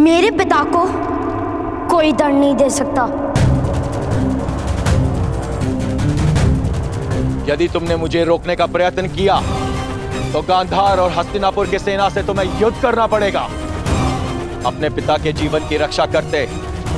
मेरे पिता को कोई दंड नहीं दे सकता। यदि तुमने मुझे रोकने का प्रयत्न किया तो गांधार और हस्तिनापुर की सेना से तुम्हें युद्ध करना पड़ेगा। अपने पिता के जीवन की रक्षा करते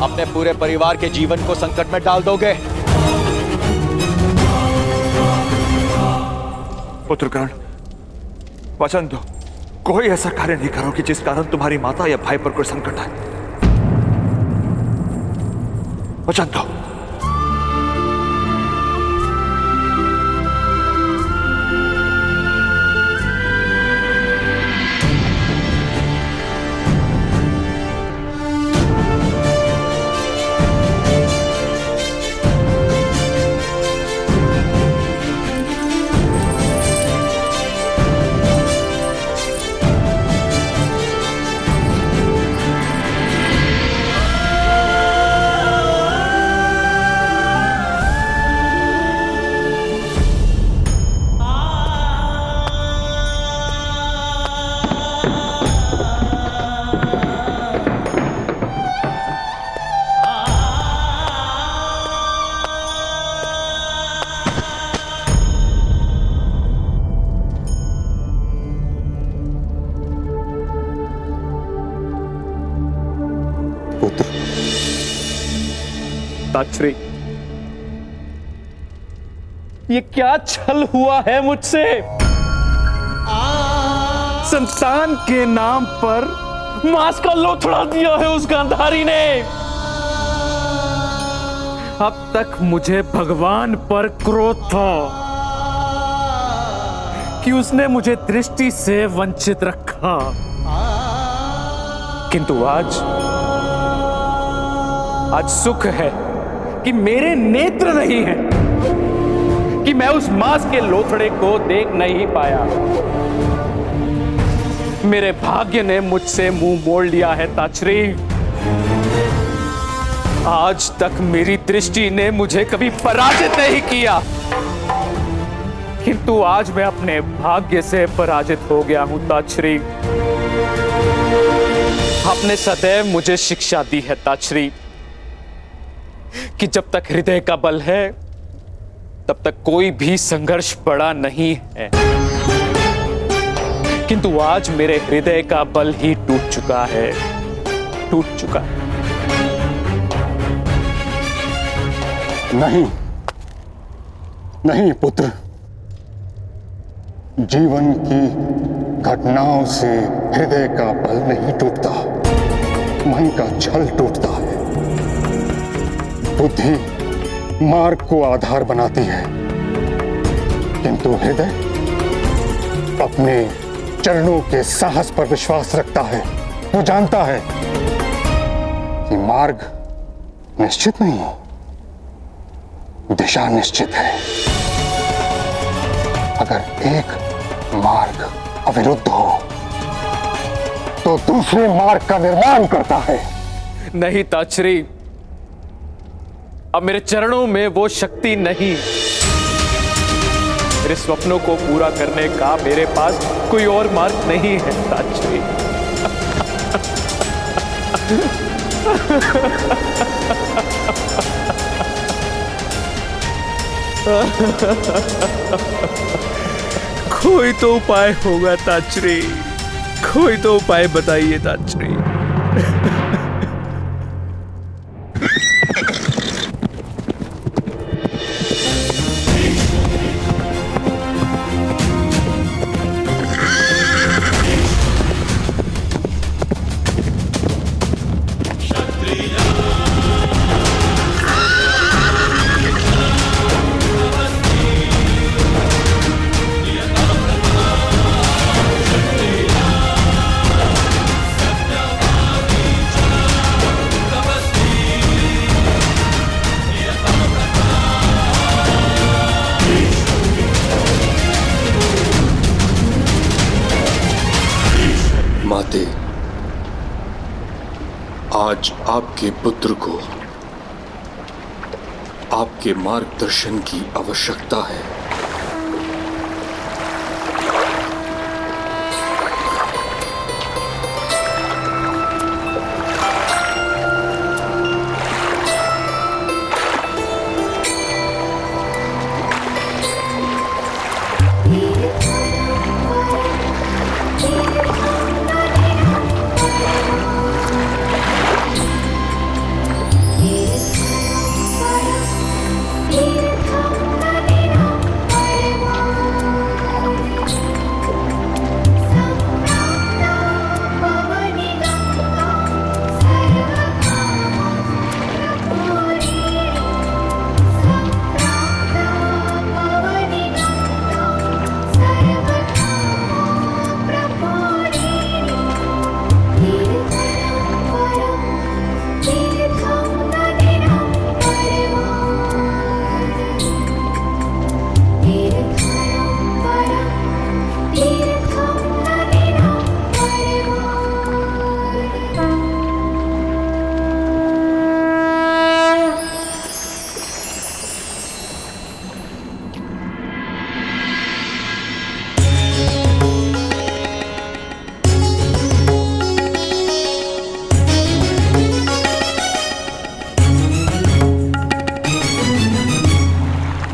अपने पूरे परिवार के जीवन को संकट में डाल दोगे। पुत्र कर्ण, वचन दो, कोई ऐसा कार्य नहीं करोगे जिस कारण तुम्हारी माता या भाई पर कोई संकट आए। वचन दो। ताक्षरी, ये क्या छल हुआ है मुझसे? संतान के नाम पर मांस का लोथड़ा दिया है उस गांधारी ने। अब तक मुझे भगवान पर क्रोध था कि उसने मुझे दृष्टि से वंचित रखा, किंतु आज सुख है कि मेरे नेत्र नहीं हैं, कि मैं उस मांस के लोथड़े को देख नहीं पाया। मेरे भाग्य ने मुझसे मुंह मोड़ लिया है ताक्षरी। आज तक मेरी दृष्टि ने मुझे कभी पराजित नहीं किया, किंतु आज मैं अपने भाग्य से पराजित हो गया हूं ताक्षरी। आपने सदैव मुझे शिक्षा दी है ताक्षरी कि जब तक हृदय का बल है तब तक कोई भी संघर्ष बड़ा नहीं है, किंतु आज मेरे हृदय का बल ही टूट चुका है, टूट चुका है। नहीं नहीं पुत्र, जीवन की घटनाओं से हृदय का बल नहीं टूटता, मन का छल टूटता है। बुद्धि मार्ग को आधार बनाती है, किंतु हृदय अपने चरणों के साहस पर विश्वास रखता है। वो जानता है कि मार्ग निश्चित नहीं, दिशा निश्चित है। अगर एक मार्ग अविरुद्ध हो तो दूसरे मार्ग का निर्माण करता है। नहीं ताक्षरी, अब मेरे चरणों में वो शक्ति नहीं। मेरे स्वप्नों को पूरा करने का मेरे पास कोई और मार्ग नहीं है ताक्षरी। कोई तो उपाय होगा ताक्षरी, कोई तो उपाय बताइए ताक्षरी। माते, आज आपके पुत्र को आपके मार्गदर्शन की आवश्यकता है।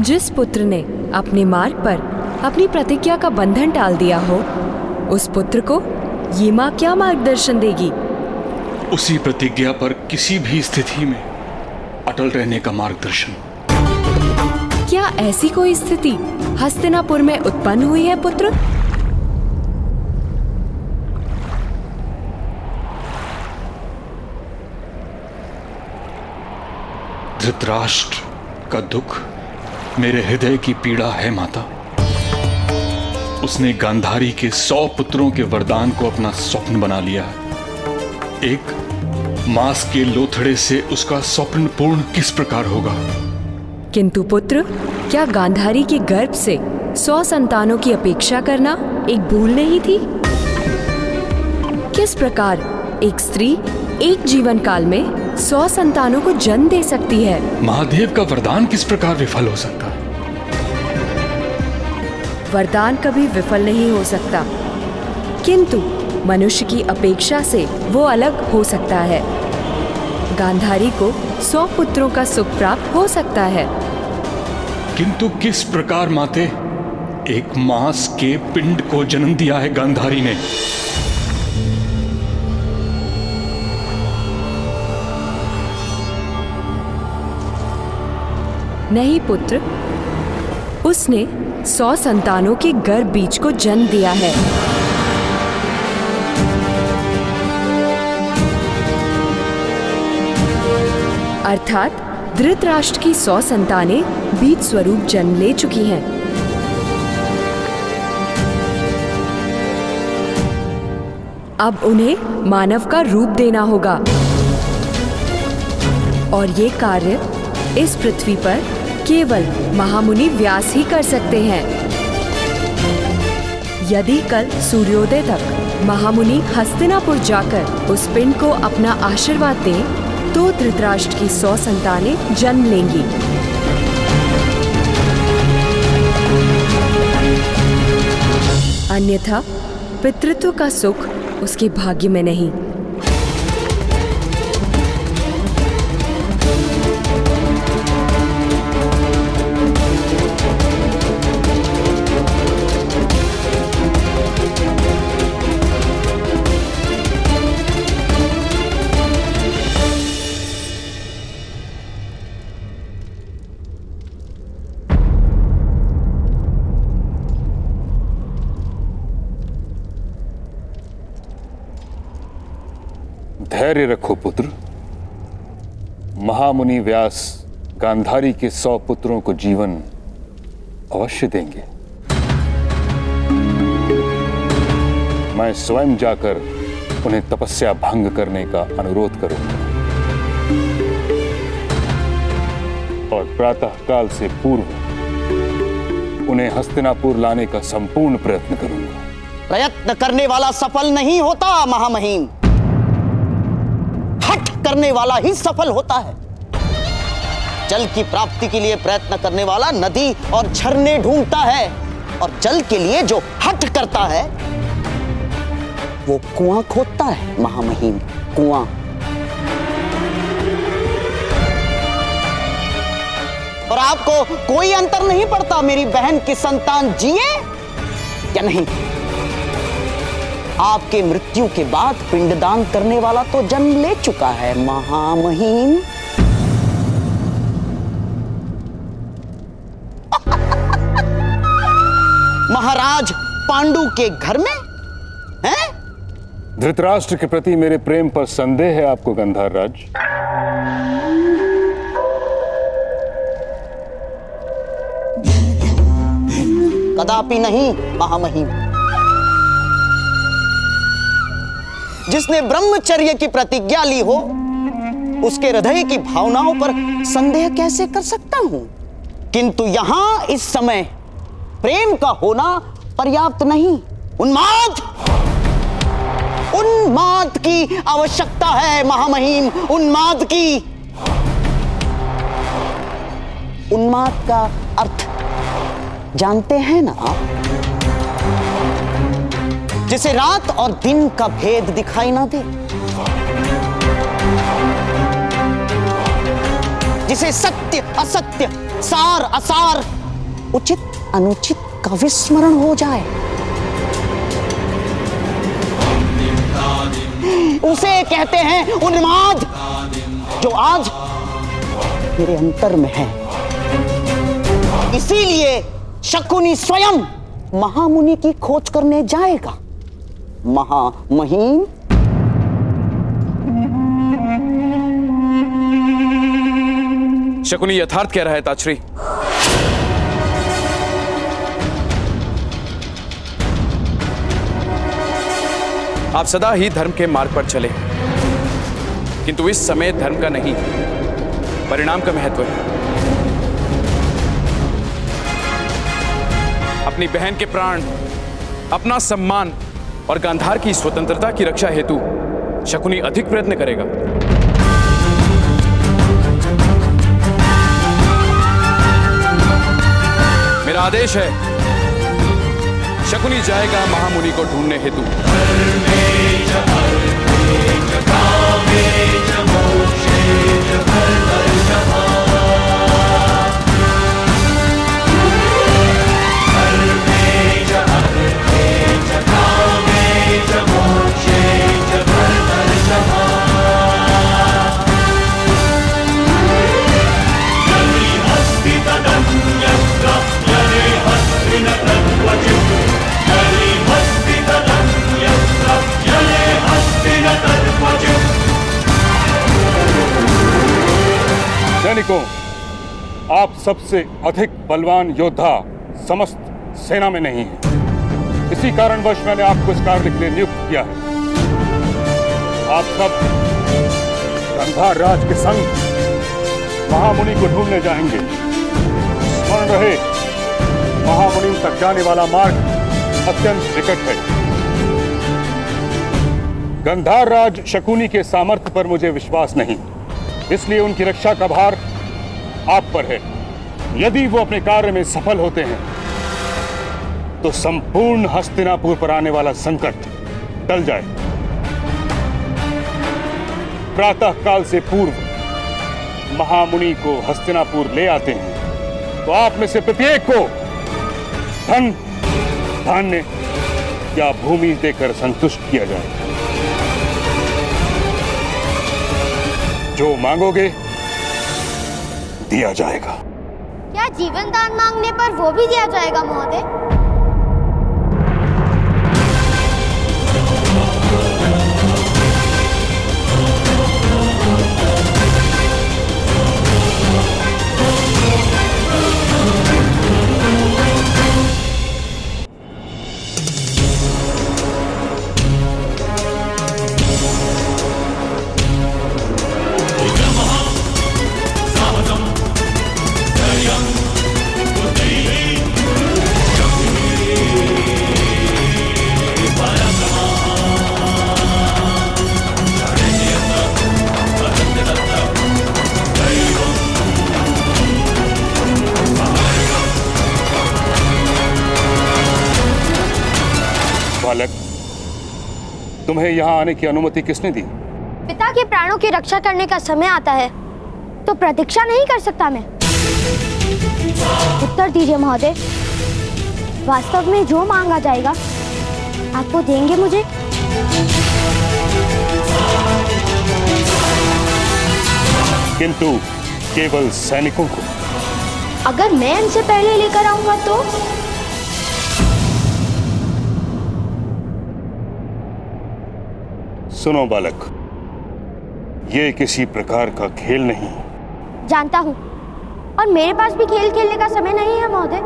जिस पुत्र ने अपने मार्ग पर अपनी प्रतिज्ञा का बंधन टाल दिया हो, उस पुत्र को ये माँ क्या मार्गदर्शन देगी? उसी प्रतिज्ञा पर किसी भी स्थिति में अटल रहने का मार्गदर्शन। क्या ऐसी कोई स्थिति हस्तिनापुर में उत्पन्न हुई है पुत्र? धृतराष्ट्र का दुख मेरे हृदय की पीड़ा है माता। उसने गांधारी के 100 पुत्रों के वरदान को अपना स्वप्न बना लिया है। एक मांस के लोथड़े से उसका स्वप्न पूर्ण किस प्रकार होगा? किंतु पुत्र, क्या गांधारी के गर्भ से 100 संतानों की अपेक्षा करना एक भूल नहीं थी? किस प्रकार एक स्त्री एक जीवन काल में 100 संतानों को जन्म दे सकती है? महादेव का वरदान किस प्रकार विफल हो सकता है? वरदान कभी विफल नहीं हो सकता, किंतु मनुष्य की अपेक्षा से वो अलग हो सकता है। गांधारी को 100 पुत्रों का सुख प्राप्त हो सकता है। किंतु किस प्रकार माते? एक मांस के पिंड को जन्म दिया है गांधारी ने। नहीं पुत्र, उसने 100 संतानों के गर्भ बीज को जन्म दिया है। अर्थात धृतराष्ट्र की 100 संतानें बीज स्वरूप जन्म ले चुकी हैं। अब उन्हें मानव का रूप देना होगा और ये कार्य इस पृथ्वी पर केवल महामुनि व्यास ही कर सकते हैं। यदि कल सूर्योदय तक महामुनि हस्तिनापुर जाकर उस पिंड को अपना आशीर्वाद दें, तो धृतराष्ट्र की 100 संतानें जन्म लेंगी। अन्यथा पितृत्व का सुख उसके भाग्य में नहीं। धैर्य रखो पुत्र। महामुनि व्यास गांधारी के 100 पुत्रों को जीवन अवश्य देंगे। मैं स्वयं जाकर उन्हें तपस्या भंग करने का अनुरोध करूंगा और प्रातःकाल से पूर्व उन्हें हस्तिनापुर लाने का संपूर्ण प्रयत्न करूंगा। प्रयत्न करने वाला सफल नहीं होता महामहिम, हठ करने वाला ही सफल होता है। जल की प्राप्ति के लिए प्रयत्न करने वाला नदी और झरने ढूंढता है, और जल के लिए जो हठ करता है वो कुआं खोदता है महामहिम, कुआं। और आपको कोई अंतर नहीं पड़ता मेरी बहन की संतान जिए या नहीं। आपके मृत्यु के बाद पिंडदान करने वाला तो जन्म ले चुका है महामहिम। महाराज पांडु के घर में हैं? धृतराष्ट्र के प्रति मेरे प्रेम पर संदेह है आपको गंधार राज? कदापि नहीं महामहिम। जिसने ब्रह्मचर्य की प्रतिज्ञा ली हो, उसके हृदय की भावनाओं पर संदेह कैसे कर सकता हूं? किंतु यहां इस समय प्रेम का होना पर्याप्त नहीं। उन्माद, उन्माद की आवश्यकता है महामहिम, उन्माद की। उन्माद का अर्थ जानते हैं ना आप? जिसे रात और दिन का भेद दिखाई ना दे, जिसे सत्य असत्य, सार असार उचित अनुचित का विस्मरण हो जाए। उसे कहते हैं उन्माद, जो आज मेरे अंतर में है। इसीलिए शकुनी स्वयं महामुनि की खोज करने जाएगा। महामहिम, शकुनी यथार्थ कह रहा है ताश्री। आप सदा ही धर्म के मार्ग पर चले, किंतु इस समय धर्म का नहीं, परिणाम का महत्व है। अपनी बहन के प्राण, अपना सम्मान और गांधार की स्वतंत्रता की रक्षा हेतु शकुनी अधिक प्रयत्न करेगा। मेरा आदेश है, शकुनी जाएगा महामुनि को ढूंढने हेतु। सैनिकों, आप सबसे अधिक बलवान योद्धा समस्त सेना में नहीं है। इसी कारणवश मैंने आपको इस कार्य के लिए नियुक्त किया है। आप सब गांधार राज के संग महामुनि को ढूंढने जाएंगे। स्मरण रहे, महामुनि तक जाने वाला मार्ग अत्यंत निकट है। गांधार राज शकुनी के सामर्थ्य पर मुझे विश्वास नहीं, इसलिए उनकी रक्षा का भार आप पर है। यदि वो अपने कार्य में सफल होते हैं तो संपूर्ण हस्तिनापुर पर आने वाला संकट टल जाए। प्रातः काल से पूर्व महामुनि को हस्तिनापुर ले आते हैं तो आप में से प्रत्येक को धन, धान्य या भूमि देकर संतुष्ट किया जाए। जो मांगोगे दिया जाएगा। क्या जीवन दान मांगने पर वो भी दिया जाएगा महोदय? बालक, तुम्हें यहाँ आने की अनुमति किसने दी? पिता के प्राणों की रक्षा करने का समय आता है तो प्रतीक्षा नहीं कर सकता मैं। उत्तर दीजिए महोदय, वास्तव में जो मांगा जाएगा आप वो देंगे मुझे? किंतु केवल सैनिकों को। अगर मैं इनसे पहले लेकर आऊंगा तो? सुनो बालक, ये किसी प्रकार का खेल नहीं। जानता हूँ, और मेरे पास भी खेल खेलने का समय नहीं है महोदय।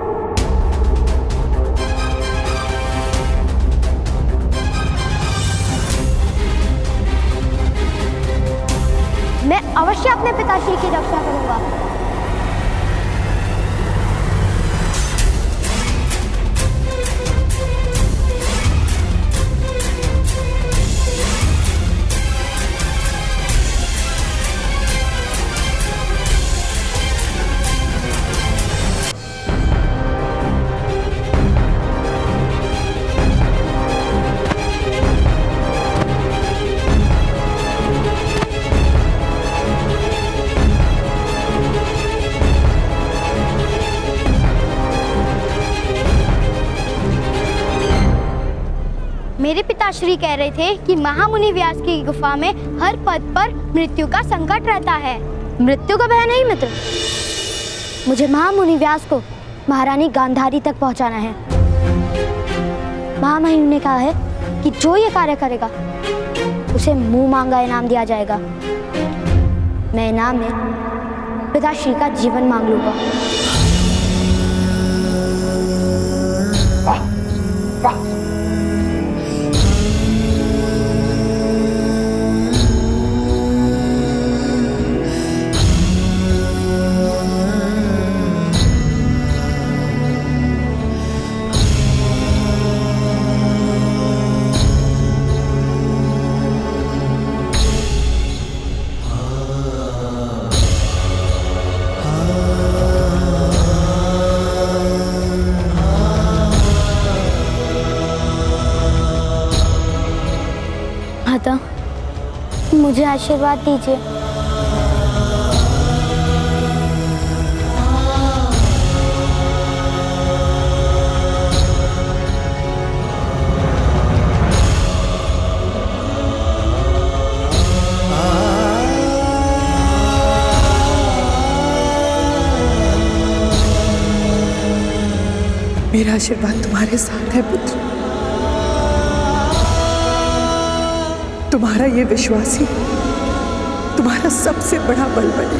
मैं अवश्य अपने पिताश्री की रक्षा करूंगा। पिताश्री कह रहे थे कि महामुनि व्यास की गुफा में हर पद पर मृत्यु का संकट रहता है। मृत्यु का भय नहीं मित्र, मुझे महामुनि व्यास को महारानी गांधारी तक पहुंचाना है। महामहिम ने कहा है कि जो ये कार्य करेगा उसे मुंह मांगा इनाम दिया जाएगा। मैं इनाम में पिताश्री का जीवन मांग लूंगा। माता, मुझे आशीर्वाद दीजिए। मेरा आशीर्वाद तुम्हारे साथ है पुत्र। तुम्हारा ये विश्वास ही तुम्हारा सबसे बड़ा बल बने।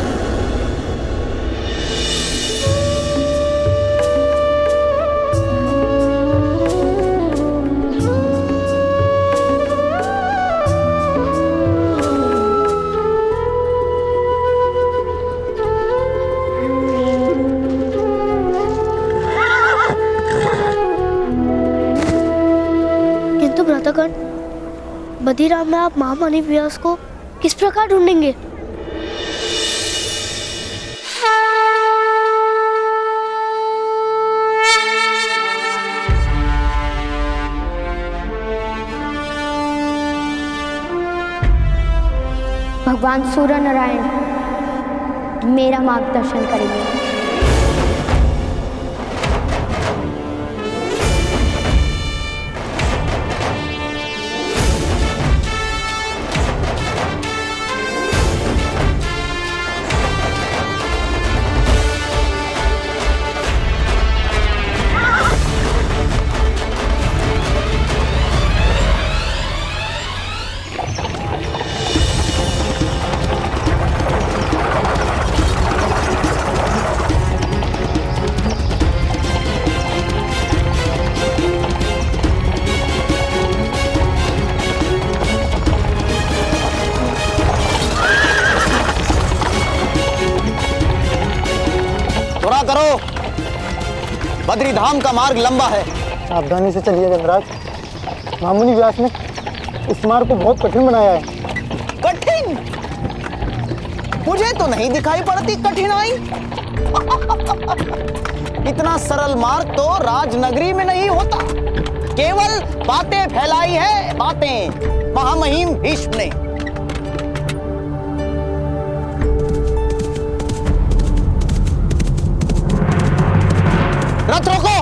किंतु भ्रातागण, बद्रीराम में आप महामुनि व्यास को किस प्रकार ढूंढेंगे? भगवान सूर्य नारायण मेरा मार्गदर्शन करेंगे। करो, बद्री धाम का मार्ग लंबा है। सावधानी से चलिए गंधराज। महामुनि व्यास ने इस मार्ग को बहुत कठिन बनाया है। कठिन? मुझे तो नहीं दिखाई पड़ती कठिनाई। इतना सरल मार्ग तो राजनगरी में नहीं होता। केवल बातें फैलाई है, बातें महामहिम भीष्म ने। रथ रोको।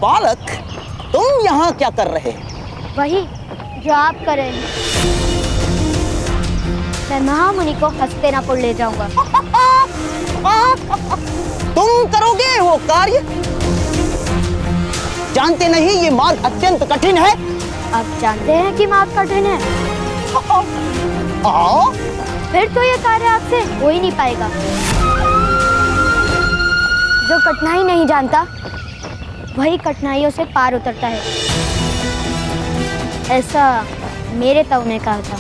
बालक, तुम यहाँ क्या कर रहे? वही जो आप कर रहे हैं। मैं महामुनि को हस्तिनापुर ले जाऊंगा। तुम करोगे वो कार्य? जानते नहीं ये मार्ग अत्यंत कठिन है? आप जानते हैं कि मार्ग कठिन है, आओ फिर तो ये कार्य आपसे हो ही नहीं पाएगा। जो कठिनाई नहीं जानता वही कठिनाइयों से पार उतरता है, ऐसा मेरे ताऊ ने कहा था।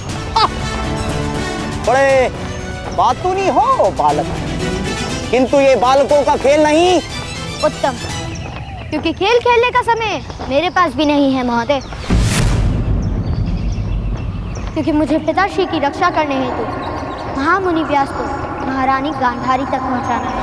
बड़े बातूनी हो बालक, किंतु ये बालकों का खेल नहीं। उत्तम, क्योंकि खेल खेलने का समय मेरे पास भी नहीं है महोदय, क्योंकि मुझे पिताश्री की रक्षा करने हेतु महामुनि व्यास को महारानी गांधारी तक पहुंचाना है।